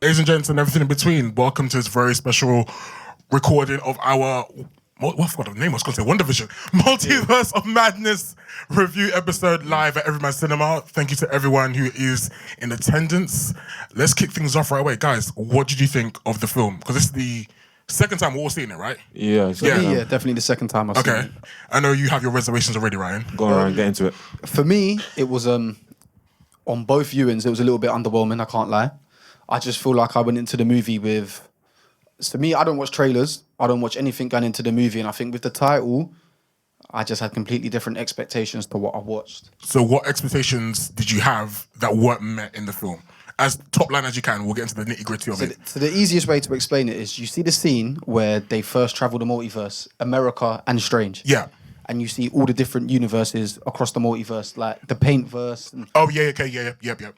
Ladies and gents and everything in between, welcome to this very special recording of our, I forgot the name, I was going to say One Division, Multiverse of Madness review episode live at Everyman Cinema. Thank you to everyone who is in attendance. Let's kick things off right away. Guys, what did you think of the film? Because this is the second time we're all seeing it, right? Yeah, definitely the second time I've seen it. I know you have your reservations already, Ryan. Go on, Ryan, get into it. For me, it was, on both viewings, it was a little bit underwhelming, I can't lie. I just feel like I went into the movie with... To me, I don't watch trailers. I don't watch anything going into the movie. And I think with the title, I just had completely different expectations to what I watched. So what expectations did you have that weren't met in the film? As top line as you can, we'll get into the nitty gritty of it. So the easiest way to explain it is you see the scene where they first travel the multiverse, America and Strange. Yeah. And you see all the different universes across the multiverse, like the Paintverse. And Yep.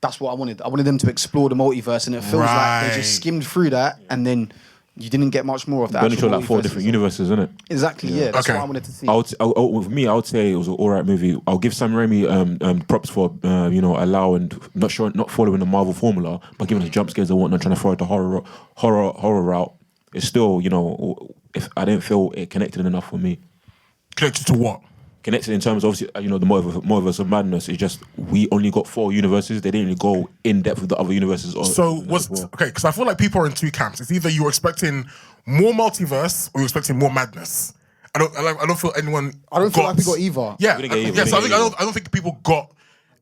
that's what I wanted. I wanted them to explore the multiverse, and it feels like they just skimmed through that, and then you didn't get much more of that. You only show like 4 different universes, isn't it? Exactly, yeah. That's what I wanted to see. With me, I would say it was an alright movie. I'll give Sam Raimi props for allowing, not following the Marvel formula, but giving us jump scares and whatnot, trying to follow the horror route. It's still, if I didn't feel it connected enough for me. Connected to what? Connected in terms of, obviously, the Multiverse of Madness is just, we only got 4 universes. They didn't really go in depth with the other universes. Because I feel like people are in two camps. It's either you're expecting more multiverse or you're expecting more madness. I don't feel anyone. I don't feel like we got either. Yeah, I don't think people got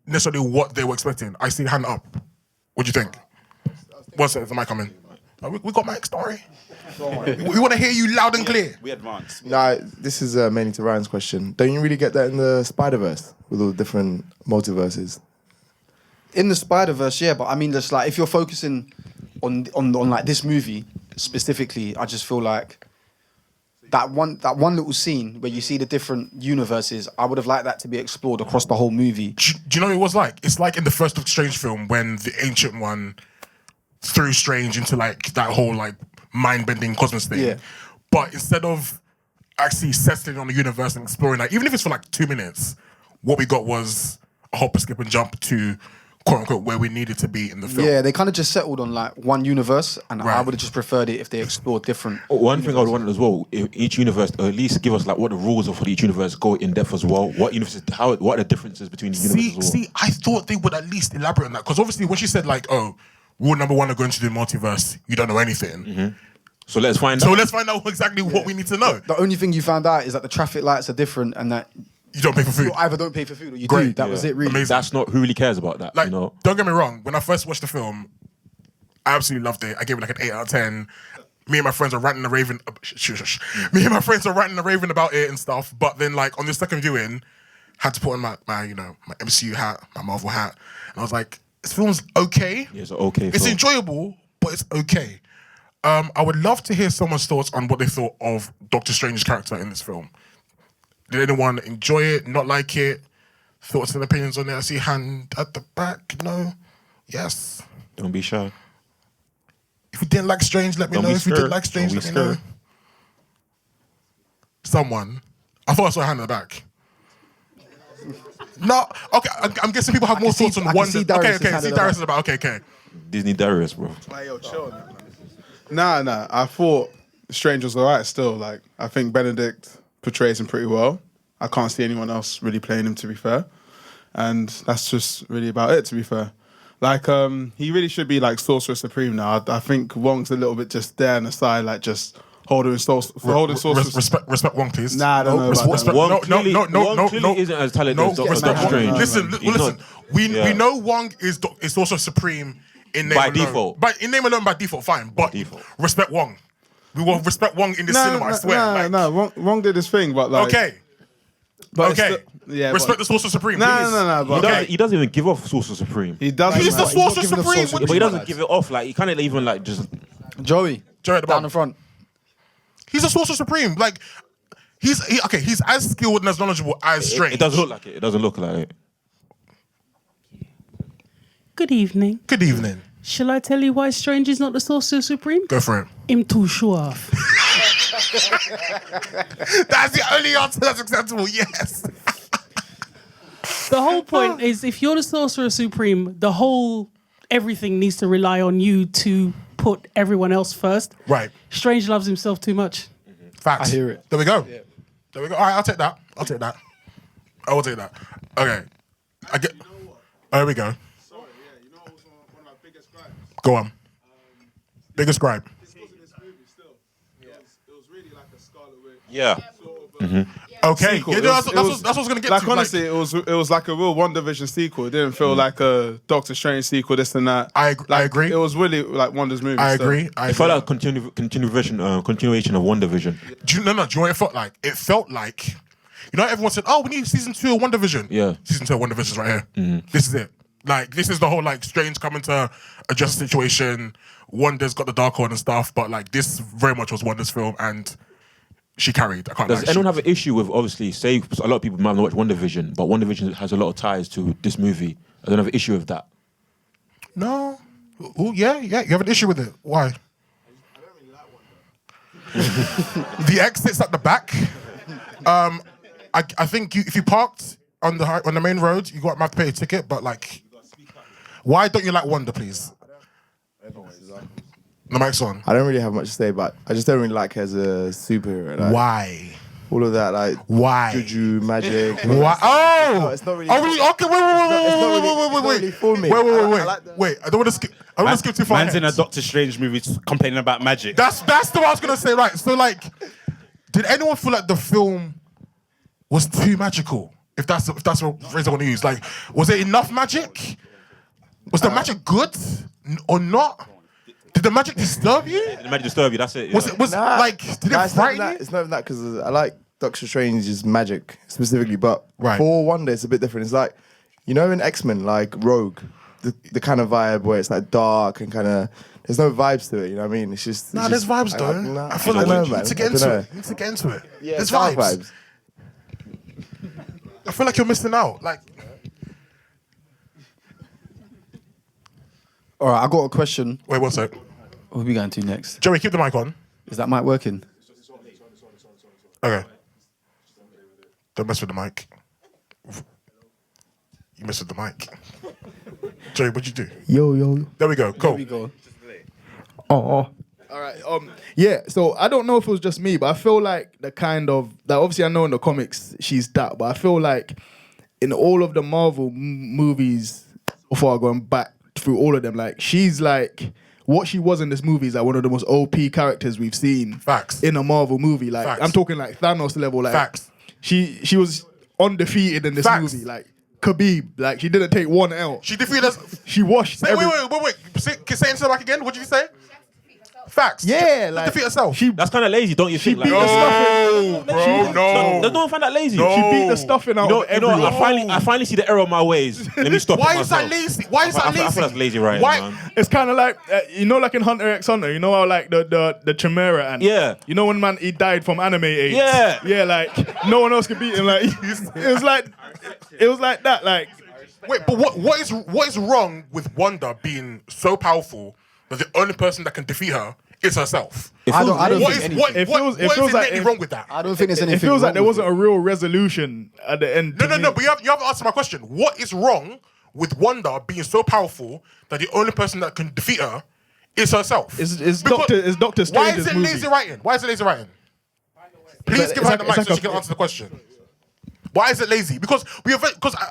necessarily what they were expecting. I see hand up. What do you think? One second, the mic coming. We got Mike's story. We want to hear you loud and clear. We advance. Nah, this is mainly to Ryan's question. Don't you really get that in the Spider-Verse with all the different multiverses? In the Spider-Verse, yeah, but I mean, just like if you're focusing on like this movie specifically, I just feel like that one little scene where you see the different universes, I would have liked that to be explored across the whole movie. Do you know what it was like? It's like in the first Doctor Strange film when the Ancient One threw Strange into like that whole like mind-bending cosmos thing. Yeah. But instead of actually settling on the universe and exploring that, even if it's for like 2 minutes, what we got was a hop, a skip and jump to quote-unquote where we needed to be in the film. Yeah, they kind of just settled on like one universe, and I would have just preferred it if they explored different One thing I would want as well, each universe, or at least give us like what the rules are for each universe, go in depth as well. What are the differences between the universes as well? See, I thought they would at least elaborate on that, because obviously when she said like, rule number 1 of going to the multiverse, you don't know anything. Mm-hmm. So let's find out exactly what we need to know. The only thing you found out is that the traffic lights are different and that you don't pay for food. You either don't pay for food or you do. That was it, really. Amazing. That's not who really cares about that. Like, don't get me wrong. When I first watched the film, I absolutely loved it. I gave it like an 8 out of 10. Me and my friends are ranting and raving. Me and my friends are ranting and raving about it and stuff. But then, like on the second viewing, had to put on my MCU hat, my Marvel hat, and I was like, this film's okay. Yeah, it's okay. It's enjoyable, but it's okay. I would love to hear someone's thoughts on what they thought of Doctor Strange's character in this film. Did anyone enjoy it, not like it? Thoughts and opinions on it? I see a hand at the back. No? Yes? Don't be shy. If you didn't like Strange, let me know. If you did like Strange, let me know. Someone. I thought I saw a hand at the back. No, okay. I'm guessing people have more thoughts on one. Okay, see Darius is about. Okay. Disney Darius, bro. Hey, yo, chill. Nah. I thought Strange was alright still. Like, I think Benedict portrays him pretty well. I can't see anyone else really playing him, to be fair. And that's just really about it, to be fair. Like, he really should be like Sorcerer Supreme now. I think Wong's a little bit just there on the side, like just holding Sorcerer. Respect Wong, please. Nah, I don't know about that. Wong clearly isn't as talented as Doctor Strange. Listen. We know Wong is Sorcerer Supreme in name by alone. default. In name alone, by default, fine. But respect Wong. We will respect Wong in the cinema, I swear. Wong did his thing, but like... Okay. Respect the Sorcerer Supreme, please. He doesn't even give off Sorcerer Supreme. He doesn't. He's the Sorcerer Supreme. But he doesn't give it off. Like, he kind of even like just... Joey at the down the front. He's a Sorcerer Supreme. Like, he's as skilled and as knowledgeable as Strange. It doesn't look like it. It doesn't look like it. Good evening. Good evening. Shall I tell you why Strange is not the Sorcerer Supreme? Go for it. Him too show off. That's the only answer that's acceptable, yes. The whole point is if you're the Sorcerer Supreme, the whole everything needs to rely on you to put everyone else first. Right. Strange loves himself too much. Facts. I hear it. There we go. There we go. All right, I'll take that. I will take that. Okay. I get. Oh, here we go. Sorry, yeah, you know what was one of my biggest gripes? Go on. Biggest gripe. This wasn't this movie still. It was really like a Scarlet Witch Yeah. sort of Okay. sequel. Yeah, It that's was- what it I was- was going to get Like to. honestly, it was like a real WandaVision sequel. It didn't feel like a Doctor Strange sequel, this and that. I agree. It was really like Wanda's movie. I still. agree. It felt like a continuation of WandaVision. Do you know what it felt like? It felt like, everyone said, "Oh, we need season 2 of WandaVision." Yeah. Season 2 of WandaVision is right here. This is it. Like, this is the whole like Strange coming to address the situation. Wanda's got the dark one and stuff, but like this very much was Wanda's film, and she carried. I can't. Does lie. anyone have an issue with, obviously, say a lot of people might not watch WandaVision, but WandaVision has a lot of ties to this movie. I don't have an issue with that. No. Oh yeah. You have an issue with it. Why? The exit's at the back. I think if you parked on the main road, you got to have to pay a ticket. But like, why don't you like Wanda, please? The mic's on. I don't really have much to say, but I just don't really like her as a superhero. Like, Why? all of that, like Why? juju, magic. Why? Oh! No, it's not really- Are we okay? it's not Wait. really for me. Wait. I like the- Wait. I don't want to skip. I don't want to skip too far. Man's in a ahead. Doctor Strange movie complaining about magic. That's the what I was gonna say. Right. So like, did anyone feel like the film was too magical? If that's the phrase I want to use. Like, was it enough magic? Was the magic good or not? Did the magic disturb you? The magic disturb you, that's it. Was yeah. it did Nah, it frighten you? it's not even that because I like Doctor Strange's magic specifically, but Right. for Wanda, it's a bit different. It's like, in X-Men, like Rogue, the kind of vibe where it's like dark and kind of, there's no vibes to it, you know what I mean? It's just... Nah, it's there's just- vibes though. nah, I feel don't like know, you man. need to I get don't into know. it. You need to get into it. Yeah, There's dark vibes. I feel like you're missing out. Like, All right, I got a question. wait, one sec. What are we going to next? Joey, keep the mic on. Is that mic working? Okay. Don't mess with the mic. You messed with the mic. Joey, what'd you do? Yo. There we go. Cool. go. All right. Yeah. So I don't know if it was just me, but I feel like the kind of that. Obviously, I know in the comics she's that, but I feel like in all of the Marvel movies, before going back through all of them, like she's like what she was in this movie is like one of the most OP characters we've seen. Facts. In a Marvel movie. Like Facts. I'm talking like Thanos level. Like Facts. She was undefeated in this Facts. movie. Like Khabib. Like she didn't take one L. She defeated us. She washed. Wait. Say into the mic again. What did you say? Facts. Yeah, She like defeat herself. She That's kind of lazy, don't you think? beat the stuff bro, no. Does no one find that lazy? No. She beat the stuffing out of everyone. I finally see the error of my ways. Let me stop Why it is that myself. lazy? Why is that I lazy? feel that's lazy, right? Why? Man. It's kind of like like in Hunter x Hunter, you know how like the Chimera and Yeah. you know when man he died from anime AIDS. Yeah. Like no one else could beat him. Like it was like that. Like Wait, but what is wrong with Wanda being so powerful that the only person that can defeat her is herself? I don't What think is anything. what It feels- what it is feels like innately if- wrong with that? I don't think there's anything. it feels like wrong there with wasn't it. a real resolution at the end. No, to me. but you haven't answered my question. What is wrong with Wanda being so powerful that the only person that can defeat her is herself? It's Because- Doctor Why Strange's is it movie. lazy writing? Why is it lazy writing? Please It's give like- her the it's mic like so a- she can answer the question. Why is it lazy? Because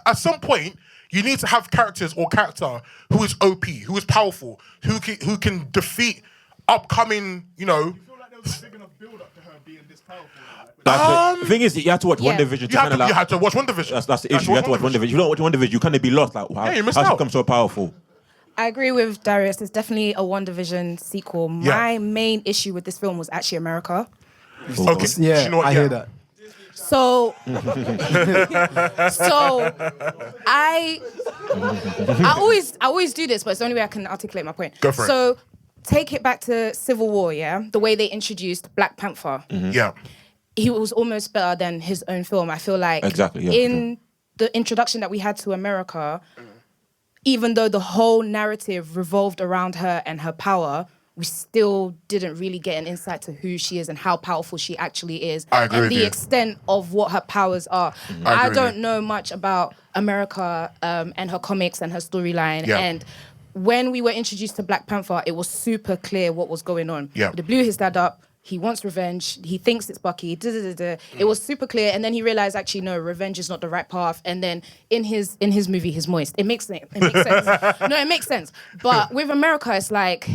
at some point you need to have character who is OP, who is powerful, who can defeat upcoming, The thing is, you have to watch Yeah. WandaVision to You kind of like. have to watch One Division. That's the issue. You have to watch WandaVision. If you don't watch WandaVision, you kind of be lost. Like, Yeah, you missed how's she out. become so powerful? I agree with Darius. It's definitely a WandaVision sequel. Yeah. My main issue with this film was actually America. Okay, Yeah, you know what? I hear that. So, I always do this, but it's the only way I can articulate my point. Go for it. So, take it back to Civil War, yeah? The way they introduced Black Panther. Yeah. He was almost better than his own film. I feel like Exactly, yeah, in the introduction that we had to America, even though the whole narrative revolved around her and her power, we still didn't really get an insight to who she is and how powerful she actually is. I agree and with the you. extent of what her powers are. I agree I with don't you. know much about America and her comics and her storyline. Yeah. And when we were introduced to Black Panther, it was super clear what was going on. Yeah. They blew his dad up. He wants revenge. He thinks it's Bucky. It was super clear, and then he realized actually no, revenge is not the right path. And then in his movie, he's moist. It makes sense. No, it makes sense. But with America, it's like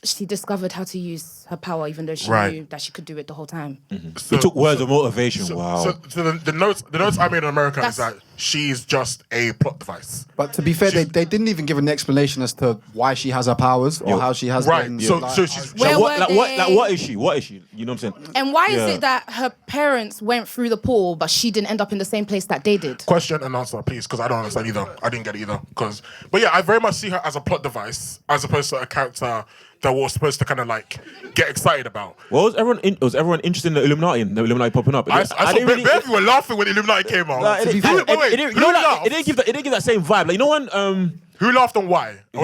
she discovered how to use her power, even though she knew that she could do it the whole time. He took words of motivation. Wow. So the notes I made in America is that she's just a plot device. But to be fair, they didn't even give an explanation as to why she has her powers or how she has them. So she's Where were they? What is she? What is she? You know what I'm saying? And why is it that her parents went through the pool, but she didn't end up in the same place that they did? question and answer, please, because I don't understand either. I didn't get it either. But yeah, I very much see her as a plot device as opposed to a character that we're supposed to kind of like get excited about. Well, was everyone interested in the Illuminati popping up? I saw people were laughing when Illuminati came out. It didn't give that same vibe. Like, you know when who laughed and why? I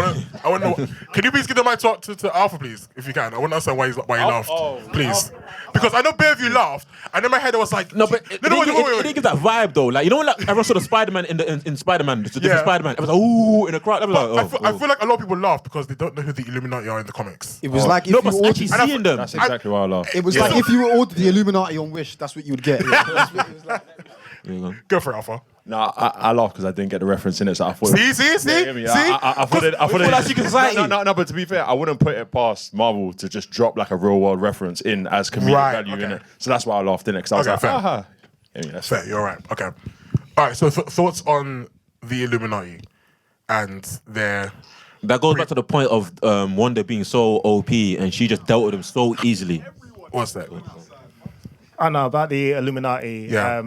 want to know. Can you please give the mic to Alpha, please, if you can? I want to understand why he laughed, please. Because I know bare of you laughed, and in my head I was like, no, but it didn't give that vibe though. Like, you know when like, everyone saw the Spider-Man in Spider-Man, the different Spider-Man. It was like, ooh, in a crowd. I was like, I feel like a lot of people laugh because they don't know who the Illuminati are in the comics. It was like if you actually seeing them. That's exactly why I laughed. It was like if you ordered the Illuminati on Wish, that's what you would get. That's what it was like. Go for it, Alpha. No, I laughed because I didn't get the reference in it, so I thought. See. I thought it. Like secret society. No. But to be fair, I wouldn't put it past Marvel to just drop like a real world reference in as comedic value in it. So that's why I laughed in it because I was like, fair. aha. That's Fair, you're right. Okay. All right. So thoughts on the Illuminati and their. That goes back to the point of Wanda being so OP and she just dealt with him so easily. What's that? I know about the Illuminati. Yeah.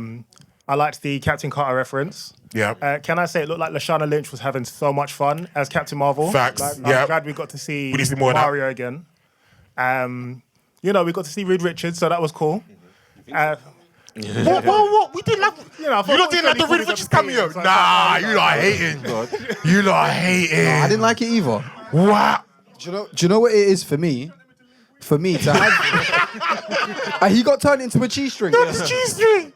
I liked the Captain Carter reference. Yeah. Can I say it looked like Lashana Lynch was having so much fun as Captain Marvel? Facts. I'm glad we got to see, We need to see more of that. Mario again. We got to see Reed Richards, so that was cool. What? We didn't have. You know, You lot didn't have the Reed Richards cameo. Nah, you lot hating. You lot hating. I didn't like it either. Wow. Do you know what it is for me? For me to have, he got turned into a cheese string. No, it's cheese string.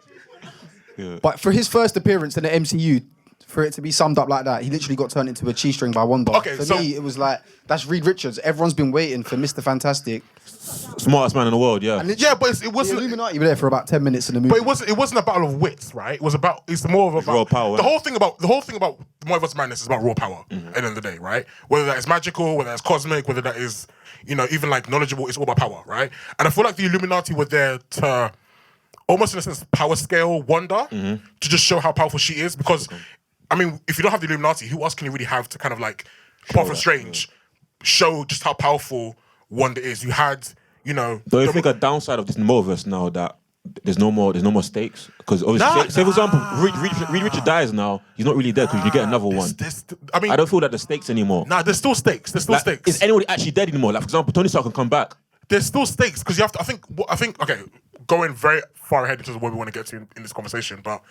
But for his first appearance in the MCU, for it to be summed up like that, he literally got turned into a cheese string by Wanda. Okay, for so- me, it was like, that's Reed Richards. Everyone's been waiting for Mr. Fantastic. Smartest man in the world, yeah. And Yeah, but it the wasn't. Illuminati were there for about 10 minutes in the movie. But it wasn't a battle of wits, right? It was about. It's more of about raw power, The innit? whole thing about Multiverse Madness is about raw power. At the end of the day, right? Whether that is magical, whether that's cosmic, whether that is even like knowledgeable, it's all about power, right? And I feel like the Illuminati were there to almost in a sense power scale Wanda to just show how powerful she is. Because I mean, if you don't have the Illuminati, who else can you really have to kind of like, apart from Strange, show just how powerful Wanda is? You had. Don't you think a downside of this multiverse now that there's no more stakes? Because obviously, say for example, Reed Richards dies now, he's not really dead because you get another one. I mean, I don't feel that there's stakes anymore. Nah, there's still stakes. There's still Like, stakes. is anybody actually dead anymore? Like for example, Tony Stark can come back. There's still stakes because you have to. I think. Okay, going very far ahead in terms of what we want to get to in this conversation, but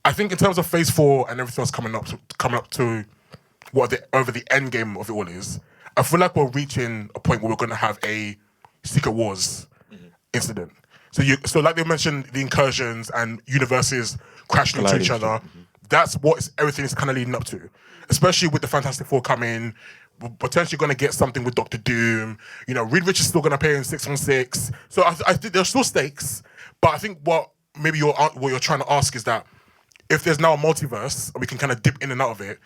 I think in terms of Phase 4 and everything else coming up to what over the end game of it all is, I feel like we're reaching a point where we're going to have a Secret Wars incident. So like they mentioned, the incursions and universes crashing into each other. That's what everything is kind of leading up to. Especially with the Fantastic Four coming, we're potentially going to get something with Doctor Doom. Reed Richards is still going to appear in 616. So I think there's still stakes, but I think what you're trying to ask is that if there's now a multiverse and we can kind of dip in and out of it,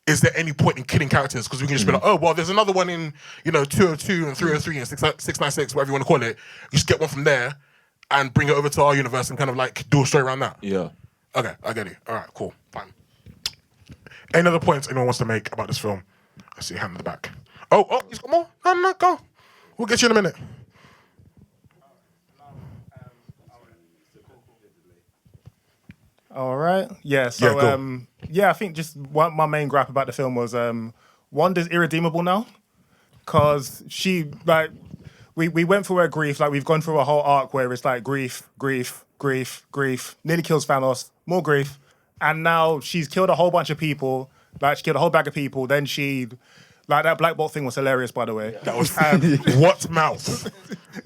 is there any point in killing characters? Because we can just be like, oh, well, there's another one in 202 and 303 and 696, whatever you want to call it. You just get one from there and bring it over to our universe and kind of like do a story around that. Yeah. Okay, I get it. All right, cool, fine. Any other points anyone wants to make about this film? I see a hand in the back. Oh, he's got more? No, go. We'll get you in a minute. All right. Yeah. So, go. I think just my main gripe about the film was Wanda's irredeemable now, because we went through her grief. Like, we've gone through a whole arc where it's like grief, nearly kills Thanos, more grief, and now she's killed a whole bunch of people. Like, she killed a whole bag of people. Then like, that Black Bolt thing was hilarious, by the way. That was what mouth?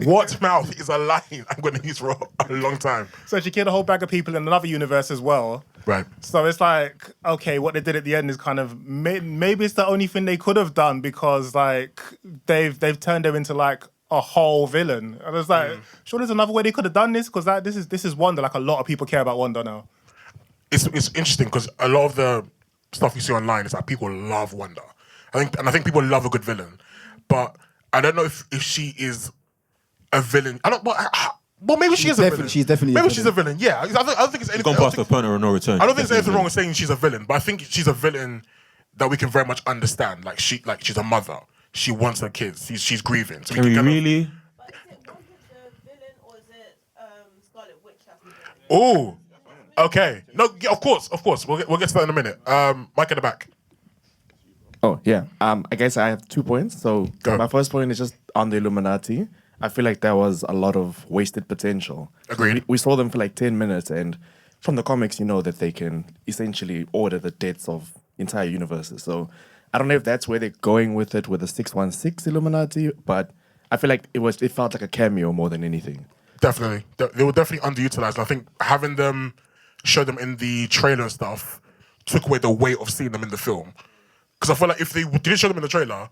What mouth is a line I'm going to use for a long time. So she killed a whole bag of people in another universe as well. Right. So it's like, okay, what they did at the end is kind of maybe it's the only thing they could have done because like they've turned her into like a whole villain. And it's like, sure, there's another way they could have done this because like, this is Wanda. Like a lot of people care about Wanda now. It's interesting because a lot of the stuff you see online is that people love Wanda. I think people love a good villain, but I don't know if she is a villain. I don't. Well, maybe she is a villain. She's definitely. Maybe she's a villain. Yeah, I don't think it's anything. Gone past the point of no return. I don't think there's anything wrong with saying she's a villain, but I think she's a villain that we can very much understand. Like she's a mother. She wants her kids. She's grieving. So Can we really? But is it Wanda the villain or is it Scarlet Witch that's the villain? Oh, okay. No, yeah, of course. We'll get to that in a minute. Mike at the back. Oh, yeah. I guess I have 2 points. So Go. my first point is just on the Illuminati. I feel like there was a lot of wasted potential. Agreed. We saw them for like 10 minutes, and from the comics, you know that they can essentially order the deaths of entire universes. So I don't know if that's where they're going with it with the 616 Illuminati, but I feel like it felt like a cameo more than anything. Definitely. They were definitely underutilized. I think having them show them in the trailer and stuff took away the weight of seeing them in the film. Because I feel like if they didn't show them in the trailer,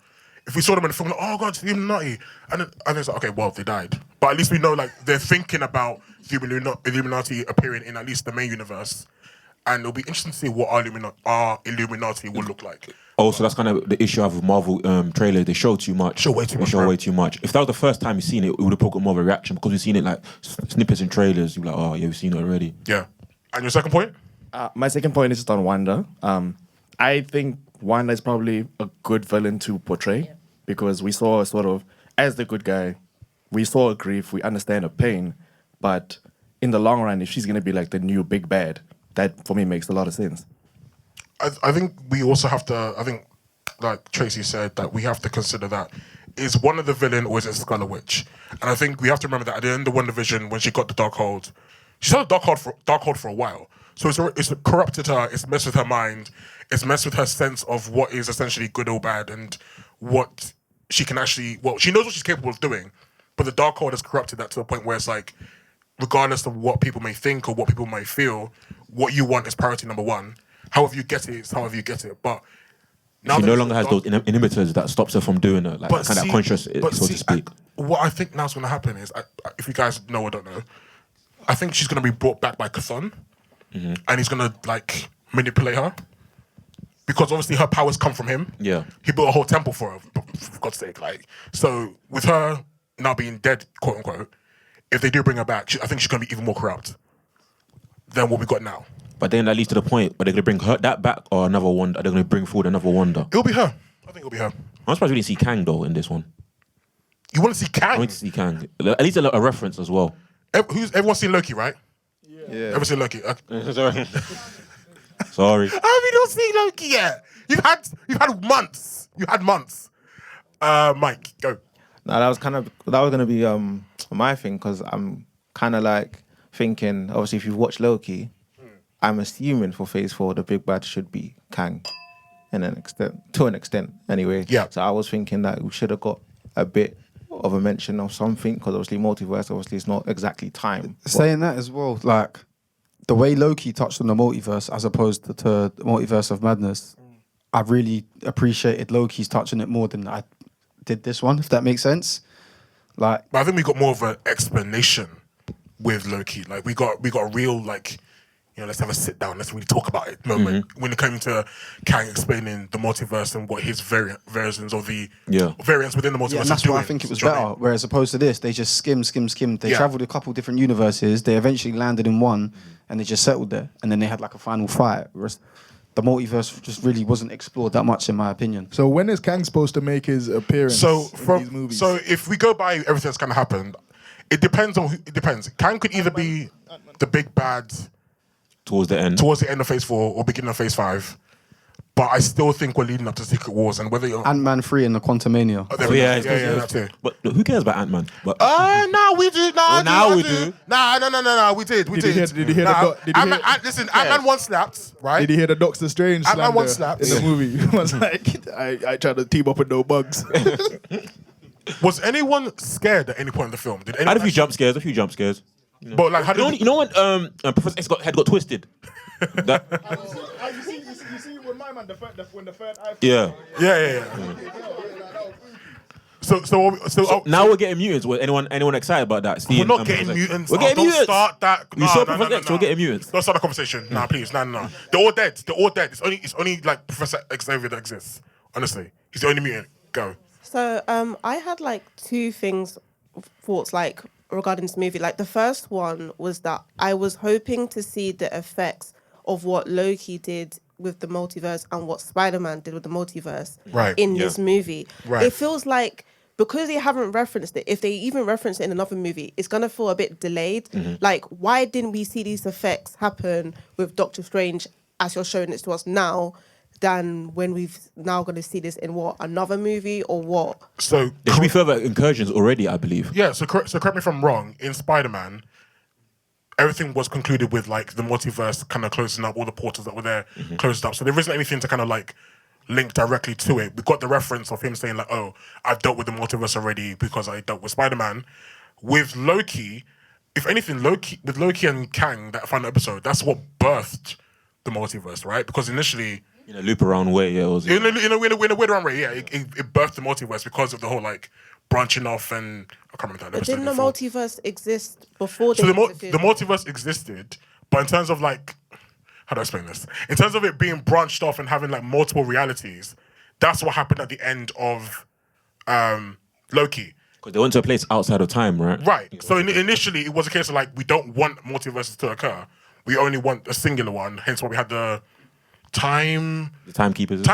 if we saw them in the film, like, oh God, it's the Illuminati. And it's like, okay, well, they died. But at least we know like they're thinking about the Illuminati appearing in at least the main universe. And it'll be interesting to see what our Illuminati will look like. Oh, so that's kind of the issue I have with Marvel trailers. They show too much. Show way too much, They show bro. way too much. If that was the first time you've seen it, it would have put more of a reaction because we've seen it like snippets and trailers. You're like, oh yeah, we've seen it already. Yeah. And your second point? My second point is just on Wanda. I think Wanda is probably a good villain to portray because we saw sort of, as the good guy, we saw her grief, we understand her pain, but in the long run, if she's going to be like the new big bad, that for me makes a lot of sense. I think we also have to, like Tracy said, that we have to consider that is one of the villain or is it Scarlet Witch? And I think we have to remember that at the end of WandaVision, when she got the Darkhold, she's had a Darkhold for a while. So it's corrupted her, it's messed with her mind, it's messed with her sense of what is essentially good or bad and what she can actually, well, she knows what she's capable of doing, but the Darkhold has corrupted that to a point where it's like, regardless of what people may think or what people may feel, what you want is priority number one. However you get it, it's however you get it. But now She no longer has those inhibitors that stops her from doing it, like But kind of see- conscious, but so to see, speak. what I think now's going to happen is, if you guys know or don't know, I think she's going to be brought back by Chthon, and he's going to like manipulate her because obviously her powers come from him. Yeah. He built a whole temple for her, for God's sake. Like, so with her now being dead, quote unquote, if they do bring her back, I think she's going to be even more corrupt than what we got now. But then that leads to the point, are they going to bring her that back or another Wanda? Are they going to bring forward another Wanda? It'll be her. I think it'll be her. I'm surprised we didn't see Kang though in this one. You want to see Kang? I want to see Kang. At least a reference as well. Everyone's seen Loki, right? Yeah. Ever seen Loki? Sorry. Oh, we don't see Loki yet. You've had months. You had months. Mike, go. No, that was gonna be my thing because I'm kind of like thinking. Obviously, if you've watched Loki, I'm assuming for Phase 4 the big bad should be Kang, to an extent, anyway. Yeah. So I was thinking that we should have got a bit of a mention of something because obviously multiverse, obviously it's not exactly time. Saying that as well, like the way Loki touched on the multiverse as opposed to the multiverse of madness, I really appreciated Loki's touching it more than I did this one, if that makes sense. Like, But I think we got more of an explanation with Loki. Like we got a real like, you know, let's have a sit down, let's really talk about it moment. When it came to Kang explaining the multiverse and what his versions of the variants within the multiverse yeah, and is that's doing. why I think it was Do you know what I better. mean? Whereas opposed to this, they just skimmed. They Yeah. travelled a couple different universes. They eventually landed in one, and they just settled there. And then they had like a final fight. Whereas the multiverse just really wasn't explored that much, in my opinion. So when is Kang supposed to make his appearance So in these movies? so if we go by everything that's kind of happened, it depends on it depends. Kang could either be the big bad Towards the end. towards the end of Phase 4 or beginning of Phase 5. But I still think we're leading up to Secret Wars, and whether you're Ant-Man 3 and the Quantumania. there we go. yeah, that's it. But who cares about Ant-Man? But No, we do. Well, now we do. No, we did. Did you hear the doc- did you hear- Listen, Ant-Man once slapped, right? Did you hear the Doctor Strange Ant-Man slander once slapped. in the movie? He was like, I tried to team up with no bugs. Was anyone scared at any point in the film? Did I had anyone a few jump scares. But like, how You know when Professor X head got twisted? That, You see with my man, when the third eye. yeah. Yeah. So Now we're getting mutants. Was anyone excited about that? we're not getting mutants. We're getting Don't mutants. start that. We saw Professor X. We're getting mutants. Don't start the conversation. Nah, please. Nah. They're all dead. It's only like Professor Xavier that exists. Honestly, he's the only mutant. Go. So I had like two thoughts like regarding this movie. Like the first one was that I was hoping to see the effects of what Loki did with the multiverse and what Spider-Man did with the multiverse in this movie. Right. It feels like because they haven't referenced it, if they even reference it in another movie, it's gonna feel a bit delayed. Like, why didn't we see these effects happen with Doctor Strange as you're showing this to us now, than when we've now going to see this in another movie or what? So there should be further incursions already, I believe. Yeah. So correct me if I'm wrong. In Spider-Man, everything was concluded with like the multiverse kind of closing up, all the portals that were there closed up. So there isn't anything to kind of like link directly to it. We got the reference of him saying like, "Oh, I've dealt with the multiverse already because I dealt with Spider-Man." With Loki, if anything, Loki and Kang, that final episode, that's what birthed the multiverse, right? Because initially, in a loop around way, yeah, it was in a weird around way, yeah, it birthed the multiverse because of the whole like branching off and I can't remember that. But didn't the multiverse exist before? So the multiverse existed, but in terms of like, how do I explain this? In terms of it being branched off and having like multiple realities, that's what happened at the end of Loki. Because they went to a place outside of time, right? Right. So initially, it was a case of like, we don't want multiverses to occur. We only want a singular one. Hence why we had the timekeepers. The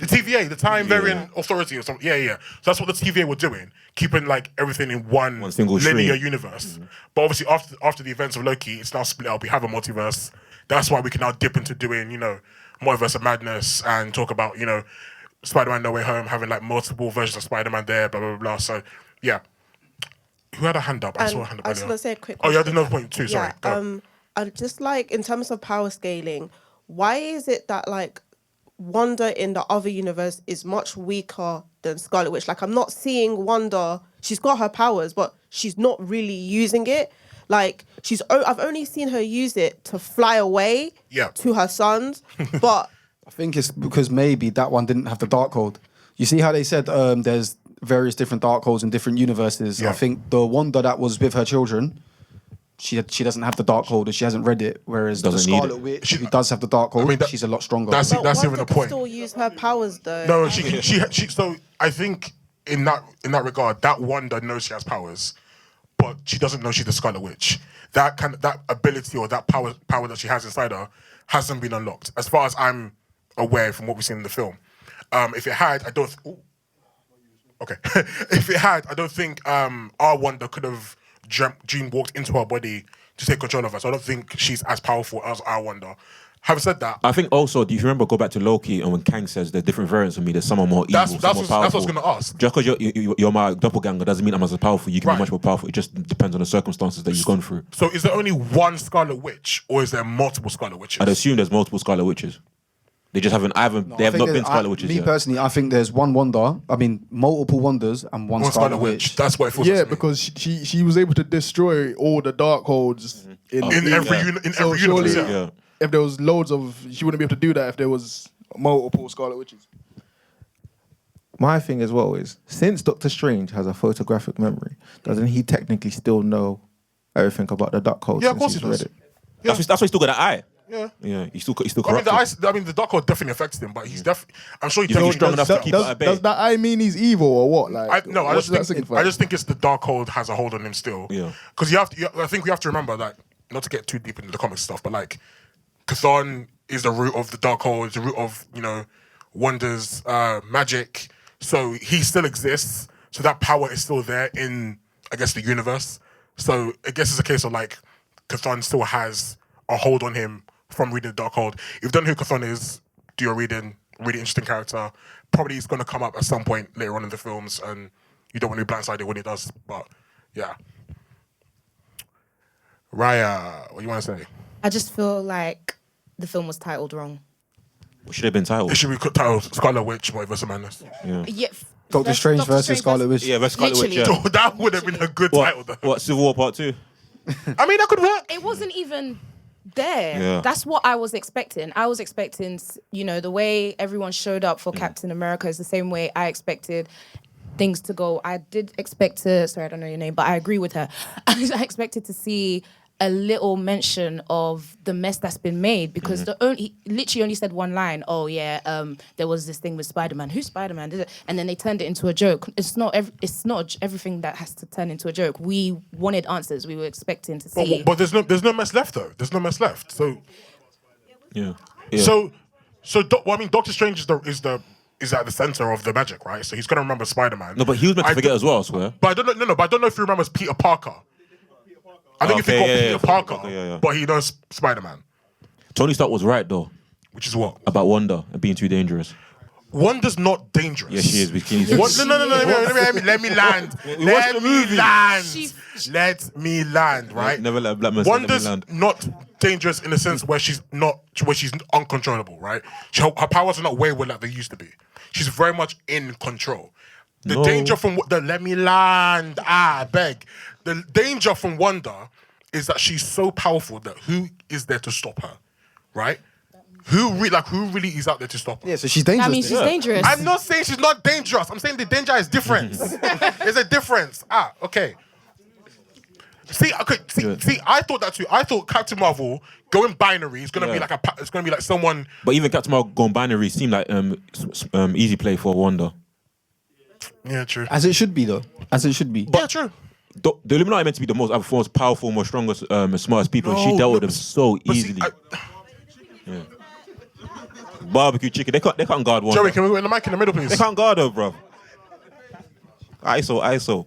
TVA, the Time Variant Authority or something. Yeah. So that's what the TVA were doing, keeping like everything in one single linear stream. universe. But obviously, after the events of Loki, it's now split up. We have a multiverse. That's why we can now dip into doing, Multiverse of Madness and talk about, Spider-Man No Way Home having like multiple versions of Spider-Man there, blah, blah, blah. So, yeah. Who had a hand up? I saw a hand up I was earlier. going to say a quick Oh, you had question. another point too, sorry. Go. I just like, in terms of power scaling, why is it that like Wanda in the other universe is much weaker than Scarlet Witch? Like, I'm not seeing Wanda, she's got her powers, but she's not really using it. Like, I've only seen her use it to fly away to her sons, but... I think it's because maybe that one didn't have the Darkhold. You see how they said there's various different Darkholds in different universes? Yeah. I think the Wanda that was with her children, she doesn't have the Darkhold, and she hasn't read it, whereas the Doesn't Scarlet Witch, who does have the Darkhold, she's a lot stronger. That's But even Wanda the can point. still use her powers though. No, she. So I think in that regard, that Wanda knows she has powers, but she doesn't know she's the Scarlet Witch. That ability or that power that she has inside her hasn't been unlocked, as far as I'm aware from what we've seen in the film. If it had, I don't. Okay. If it had, I don't think our Wanda could have dream walked into her body to take control of her. So I don't think she's as powerful as our Wanda. Having said that, I think also, do you remember, go back to Loki and when Kang says there's different variants of me, there's some are more evil, some more powerful. That's what I was going to ask. Just because you're my doppelganger doesn't mean I'm as powerful. You can be much more powerful. It just depends on the circumstances that you've gone through. So is there only one Scarlet Witch or is there multiple Scarlet Witches? I'd assume there's multiple Scarlet Witches. They just haven't. They have not been Scarlet Witches Me yet. personally, I think there's one Wanda. I mean, multiple Wonders and one Scarlet Witch. That's what it feels Yeah, like to me. because she was able to destroy all the Darkholds in every universe. Yeah. If there was loads of, she wouldn't be able to do that if there was multiple Scarlet Witches. My thing as well is, since Doctor Strange has a photographic memory, doesn't he technically still know everything about the Darkhold? Yeah, of course he does. Yeah. That's why he's still got an eye. Yeah. He's still I mean, corrupted. the Darkhold definitely affects him, but he's I'm sure he's You think definitely he's strong enough to keep it at bay? Does that eye mean he's evil or what? Like, I what does that just signify? think it's the Darkhold has a hold on him still. Yeah. Because I think we have to remember that, not to get too deep into the comic stuff, but like, Chthon is the root of the Darkhold, is the root of, Wanda's magic. So he still exists. So that power is still there in, I guess, the universe. So I guess it's a case of like, Chthon still has a hold on him from reading the Darkhold. If you don't know who Chthon is, do your reading. Really interesting character. Probably he's going to come up at some point later on in the films, and you don't want to be blindsided when he does. But yeah, Raya, what do you want to say? I just feel like the film was titled wrong. What should have been titled? It should be titled Scarlet Witch, Multiverse of Madness. Yeah. Yeah, Doctor Strange Doctor versus Strange Scarlet Witch. Yeah, that's Scarlet Witch. Literally. Yeah. That would have been a good title, though. What Civil War Part 2? I mean, that could work. It wasn't even there. Yeah. That's what I was expecting. I was expecting, the way everyone showed up for Captain America is the same way I expected things to go. I did expect to, sorry, I don't know your name, but I agree with her. I expected to see a little mention of the mess that's been made because he literally only said one line. Oh yeah, there was this thing with Spider-Man. Who's Spider-Man? Did it? And then they turned it into a joke. It's not everything that has to turn into a joke. We wanted answers. We were expecting to see. But there's no mess left though. There's no mess left. So Yeah. Doctor Strange is at the center of the magic, right? So he's gonna remember Spider-Man. No, but he was meant to forget as well, I swear. But I don't know. No, but I don't know if he remembers Peter Parker. I think if he got Peter Parker, yeah. but he knows Spider-Man, Tony Stark was right, though, which is what? about Wanda and being too dangerous. Wanda's not dangerous. Yeah, she is. No. Let me land. Let me land. Right. Never let a black man say let me Wanda's land. not dangerous in the sense where she's uncontrollable. Right. Her powers are not wayward like they used to be. She's very much in control. The danger from let me land. I beg. The danger from Wanda is that she's so powerful that who is there to stop her, right? Who really is out there to stop her? Yeah, so she's dangerous. That means she's dangerous. I'm not saying she's not dangerous. I'm saying the danger is different. There's a difference. Okay. See, I thought that too. I thought Captain Marvel going binary is gonna be like it's gonna be like someone. But even Captain Marvel going binary seemed like easy play for Wanda. Yeah, true. As it should be, though. As it should be. Yeah, true. The Illuminati are meant to be the most powerful, most strongest, smartest people. And she dealt with them so easily. Yeah. Barbecue chicken. They can't guard Wanda. Joey, can we go in the mic in the middle, please? They can't guard her, bro. ISO.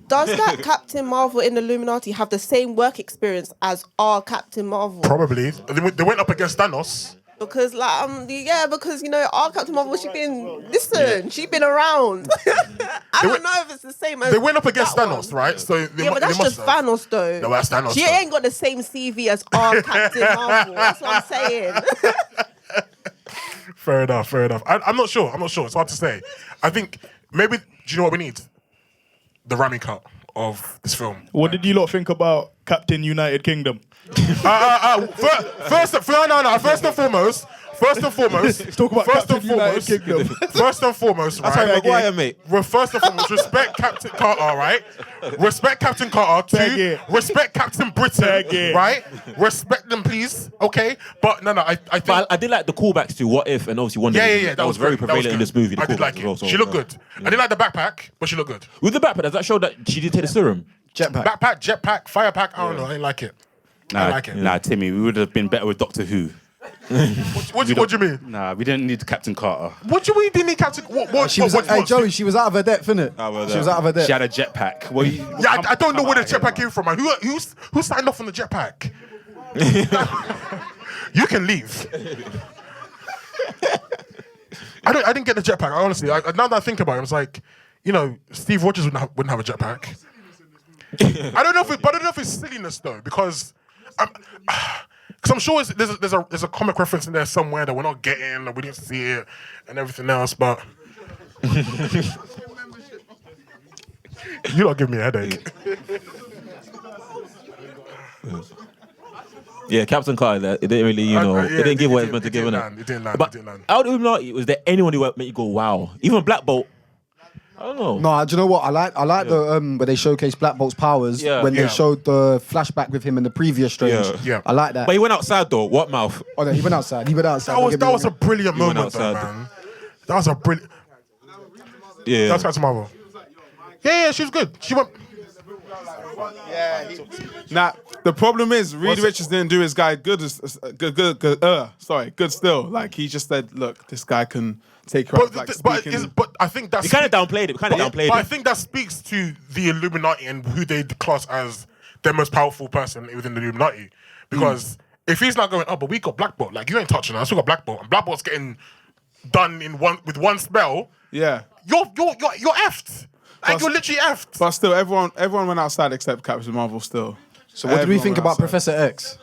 Does that Captain Marvel in the Illuminati have the same work experience as our Captain Marvel? Probably. They went up against Thanos. Because our Captain Marvel, she's been around. I don't know if it's the same as they went up against that Thanos, one. right? So But that's just Thanos, though. No, that's Thanos. She ain't got the same CV as our Captain Marvel. That's what I'm saying. Fair enough. I'm not sure. It's hard to say. I think maybe. Do you know what we need? The Rami cut of this film. What did you lot think about Captain United Kingdom? First and foremost. Let's talk about Captain United Kingdom. First and foremost, right? That's how Maguire, mate. First and foremost, respect Captain Carter, right? Respect Captain Carter. Two, respect Captain Britain, right? Respect them, please. Okay, but no, I think. But I did like the callbacks to What If and obviously Wonder Woman. Yeah. That was very prevalent in this movie. I did like it. Well, so, she looked good. I didn't like the backpack, but she looked good. With the backpack, does that show that she did take the serum? Backpack, jetpack, firepack. I don't know. I didn't like it. I like it. Nah, Timmy, we would have been better with Doctor Who. What do you mean? Nah, we didn't need Captain Carter. What do you mean? Didn't need Captain? Joey, she was out of her depth, innit? She was out of her depth. She had a jetpack. I don't know where the jetpack came from, man. Who signed off on the jetpack? You can leave. I didn't get the jetpack. Honestly, now that I think about it, I was like, Steve Rogers wouldn't have a jetpack. I don't know if it's silliness though, because I'm sure there's a comic reference in there somewhere that we're not getting, or we didn't see it, and everything else. But you don't give me a headache. Yeah, Captain Carter, it didn't really, it didn't give what it meant to give. It didn't land. But out of Illuminati, was there anyone who made you go, wow? Even Black Bolt. I don't know. No, do you know what? I like the where they showcased Black Bolt's powers when they showed the flashback with him in the previous Strange. Yeah. I like that. But he went outside though. What mouth? Oh no, he went outside. That was a brilliant moment, though, man. That was a brilliant. Yeah. That's Captain Marvel. Yeah, she was good. She went. Nah, the problem is Reed Richards didn't do his guy good still. Like he just said, look, this guy can take her out. But I think that's he kind of downplayed it. But I think that speaks to the Illuminati and who they class as the most powerful person within the Illuminati. Because if he's not going, but we got Black Bolt. Like you ain't touching us. We got Black Bolt, and Black Bolt's getting done with one spell. Yeah, you're effed. Like you're literally effed. But still, everyone went outside except Captain Marvel. Still. So what do we think about Professor X?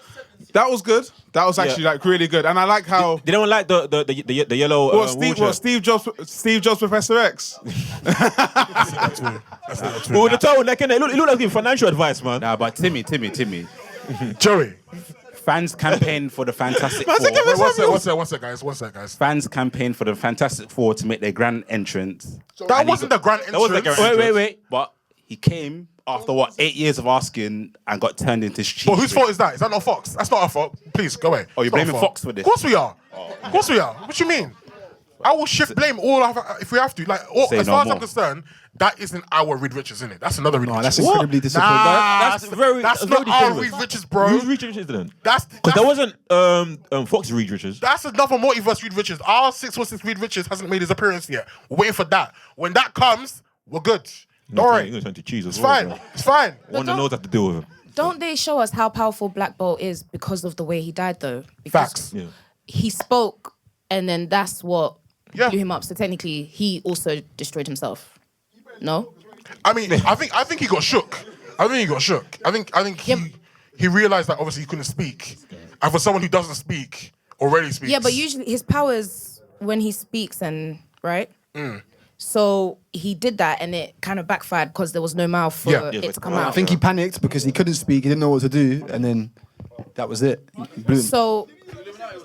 That was good. That was actually like really good, and I like how They don't like the yellow. Steve Jobs, Professor X. Well, the tone, like, it look like financial advice, man. Nah, but Timmy. Joey. Fans campaign for the Fantastic Wait, Four. one sec, guys. Fans campaign for the Fantastic Four to make their grand entrance. That wasn't the grand entrance. Wait. But he came after 8 years of asking and got turned into cheap. But whose fault is that? Is that not Fox? That's not our fault. Please, go away. Oh, you're It's not blaming our Fox fault. for this? Of course we are. Of course we are. What you mean? I will shift blame if we have to. Like, Say as no far as more. I'm concerned, that isn't our Reed Richards, isn't it? That's another Reed Richards. That's incredibly disappointing. That's very. That's very not our generous. Reed Richards, bro. Who's Reed Richards then? That's Because that wasn't Fox Reed Richards. That's another multiverse Reed Richards. Our 616 Reed Richards hasn't made his appearance yet. We're waiting for that. When that comes, we're good. Don't worry. You're gonna turn to cheese as It's well, fine. bro. It's fine. Wanda knows how to deal with him. Don't they show us how powerful Black Bolt is because of the way he died, though? Because Facts. Yeah. he spoke, and then that's what Yeah. blew him up. So technically, he also destroyed himself. No? I mean, I think he got shook. I think he realized that obviously he couldn't speak. And for someone who doesn't speak, already speaks. Yeah, but usually his powers when he speaks right? So he did that, and it kind of backfired because there was no mouth for it to come out. I think he panicked because he couldn't speak. He didn't know what to do, and then that was it. Boom. So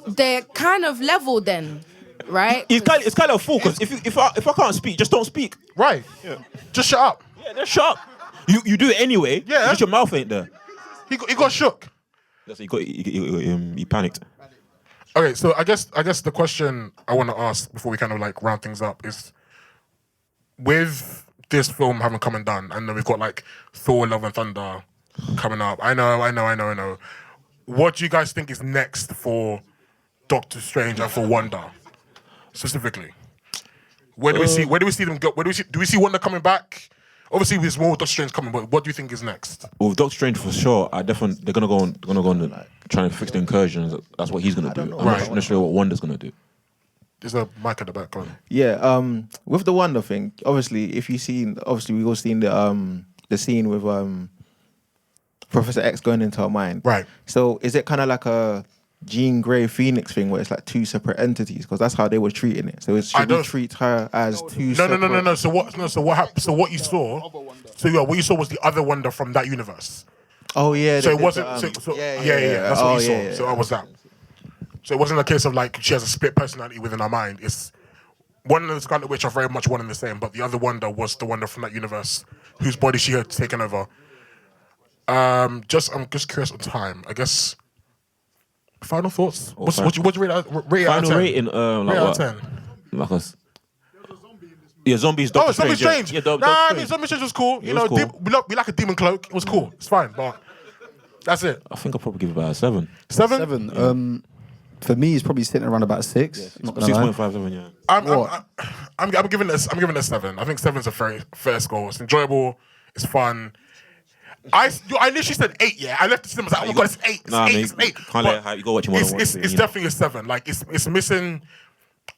they're kind of level then, right? It's kind of full because if I can't speak, just don't speak. Right. Yeah. Just shut up. Yeah, just shut up. You do it anyway. Yeah. Just your mouth ain't there. He got shook. That's he panicked. Okay, so I guess the question I want to ask before we kind of like round things up is, with this film having come and done, and then we've got like Thor: Love and Thunder coming up. I know. What do you guys think is next for Doctor Strange and for Wanda specifically? Where do we see them go? Do we see Wanda coming back? Obviously, there's more Doctor Strange coming, but what do you think is next? Well, with Doctor Strange for sure, they're gonna go on the, trying to fix the incursions. That's what he's gonna do. I'm not necessarily what Wanda's gonna do. There's a mic at the back. On. Yeah, with the Wonder thing, obviously, we've all seen the scene with Professor X going into her mind. Right. So is it kind of like a Jean Grey Phoenix thing where it's like two separate entities? Because that's how they were treating it. So should we treat her as two separate... No. So what happened? So what you saw? What you saw was the other Wanda from that universe. Oh yeah. So it wasn't. Yeah. That's what you saw. Yeah. So what was that? So it wasn't a case of like she has a split personality within her mind. It's one and the Scarlet Witch are very much one and the same, but the other Wanda was the Wanda from that universe whose body she had taken over. I'm just curious on time. I guess. Final thoughts? What's you rate out of 10? Final rating, rate out of 10. Like us. Yeah, Zombies. Doctor Zombie Strange. Yeah, I mean Zombie Strange was cool. You know, cool. we like a demon cloak. It was cool. It's fine, but that's it. I think I'll probably give it about a 7. 7? Yeah. For me, it's probably sitting around about 6. Yeah, 6.57. Yeah. I'm giving it. I'm giving it a 7. I think 7's a very fair score. It's enjoyable. It's fun. I initially said 8. Yeah, I left the cinema. I was like, oh my god, it's 8. It's 8. Can't let it hype. You go watch it. It's definitely a 7. Like it's missing.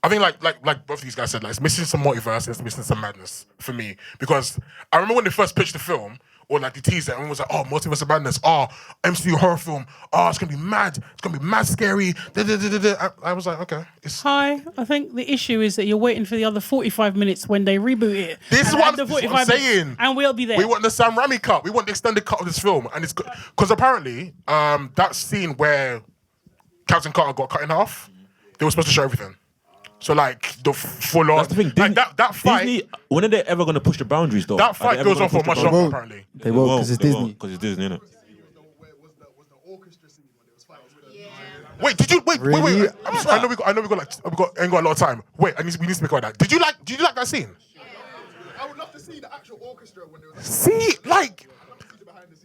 I think like both of these guys said, like it's missing some multiverse. It's missing some madness for me, because I remember when they first pitched the film. Or like the teaser, everyone was like, "Oh, Multiverse of Madness! Oh, MCU horror film! Oh, it's gonna be mad! It's gonna be mad scary!" I was like, "Okay." Hi, I think the issue is that you're waiting for the other 45 minutes when they reboot it. This is what I'm saying. And we'll be there. We want the Sam Raimi cut. We want the extended cut of this film, and it's because apparently that scene where Captain Carter got cut in half, they were supposed to show everything. So like the full on. That's the thing. Like that fight. Disney, when are they ever going to push the boundaries though? That fight goes on for much longer apparently. They won't because it's Disney. Because it's Disney, innit? Wait, did you wait? Really? I know we ain't got a lot of time. Wait, we need to speak about that. Did you like that scene? I would love to see the actual orchestra when it was. See, like,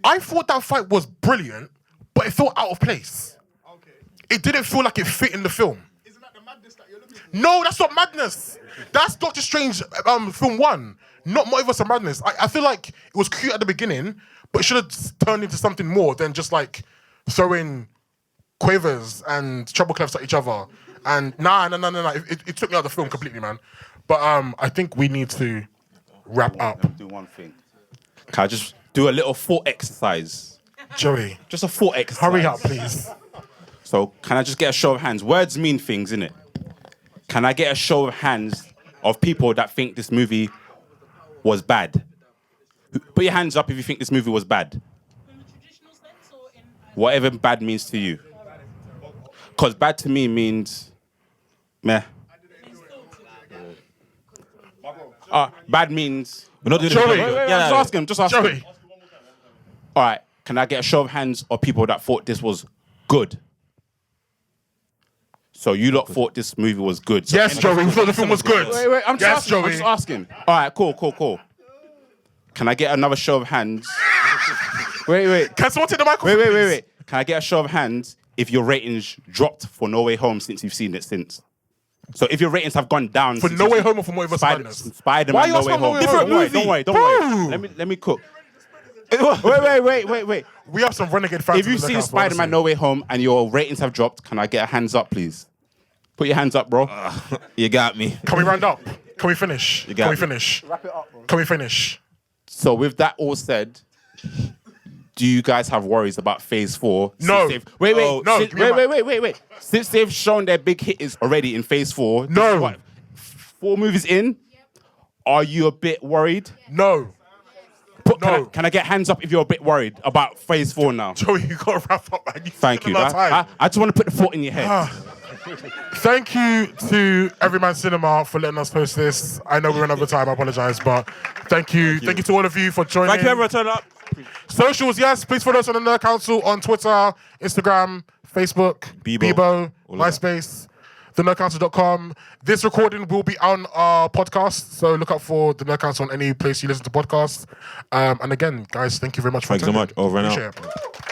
I thought that fight was brilliant, but it felt out of place. Okay. It didn't feel like it fit in the film. Isn't that the madness that you're looking for? No, that's not madness. That's Doctor Strange film 1, not Multiverse of Madness. I feel like it was cute at the beginning, but it should have turned into something more than just like throwing quavers and treble clefs at each other. And no. It took me out of the film completely, man. But I think we need to wrap up. Do one thing. Can I just do a little thought exercise? Joey, Just a thought exercise. hurry up, please. So can I just get a show of hands? Words mean things, innit? Can I get a show of hands of people that think this movie was bad? Put your hands up if you think this movie was bad. Whatever bad means to you. Because bad to me means meh. Bad means... We're not doing Joey. it. Just ask him. Joey. All right, can I get a show of hands of people that thought this was good? So you lot thought this movie was good. So Yes, Joey. We thought the film was good. Wait, I'm just Yes, asking. I'm Joey. just asking. All right, cool. Can I get another show of hands? Wait. Can someone take the microphone? Wait. Can I get a show of hands if your ratings dropped for No Way Home since you've seen it since? So if your ratings have gone down For since No you've Way seen Home or for Multiverse of Madness? Spider-Man, Why are you No asking Way about No Home. Way Different Home? movie. Don't worry. Let me cook. Wait. We have some renegade fans. If you've seen Spider-Man No Way Home and your ratings have dropped, can I get a hands up, please? Put your hands up, bro. You got me. Can we round up? Can we finish? got Can we me. finish? Wrap it up, bro. Can we finish? So with that all said, do you guys have worries about Phase 4? No. Wait. Since they've shown their big hitters already in Phase 4, this is what, 4 movies in, are you a bit worried? No. Can I get hands up if you're a bit worried about Phase 4 now? Joey, you got to wrap up, man. Thank you. I just want to put the thought in your head. Thank you to Everyman Cinema for letting us host this. I know we're in over time, I apologize, but thank you. Thank you to all of you for joining. Thank you, everyone. Turn up. Socials, yes, please follow us on the Nerd Council on Twitter, Instagram, Facebook, Bebo, MySpace, thenerdcouncil.com. This recording will be on our podcast, so look out for the Nerd Council on any place you listen to podcasts. And again, guys, thank you very much for Thanks so attending. much. Over and out. Appreciate it.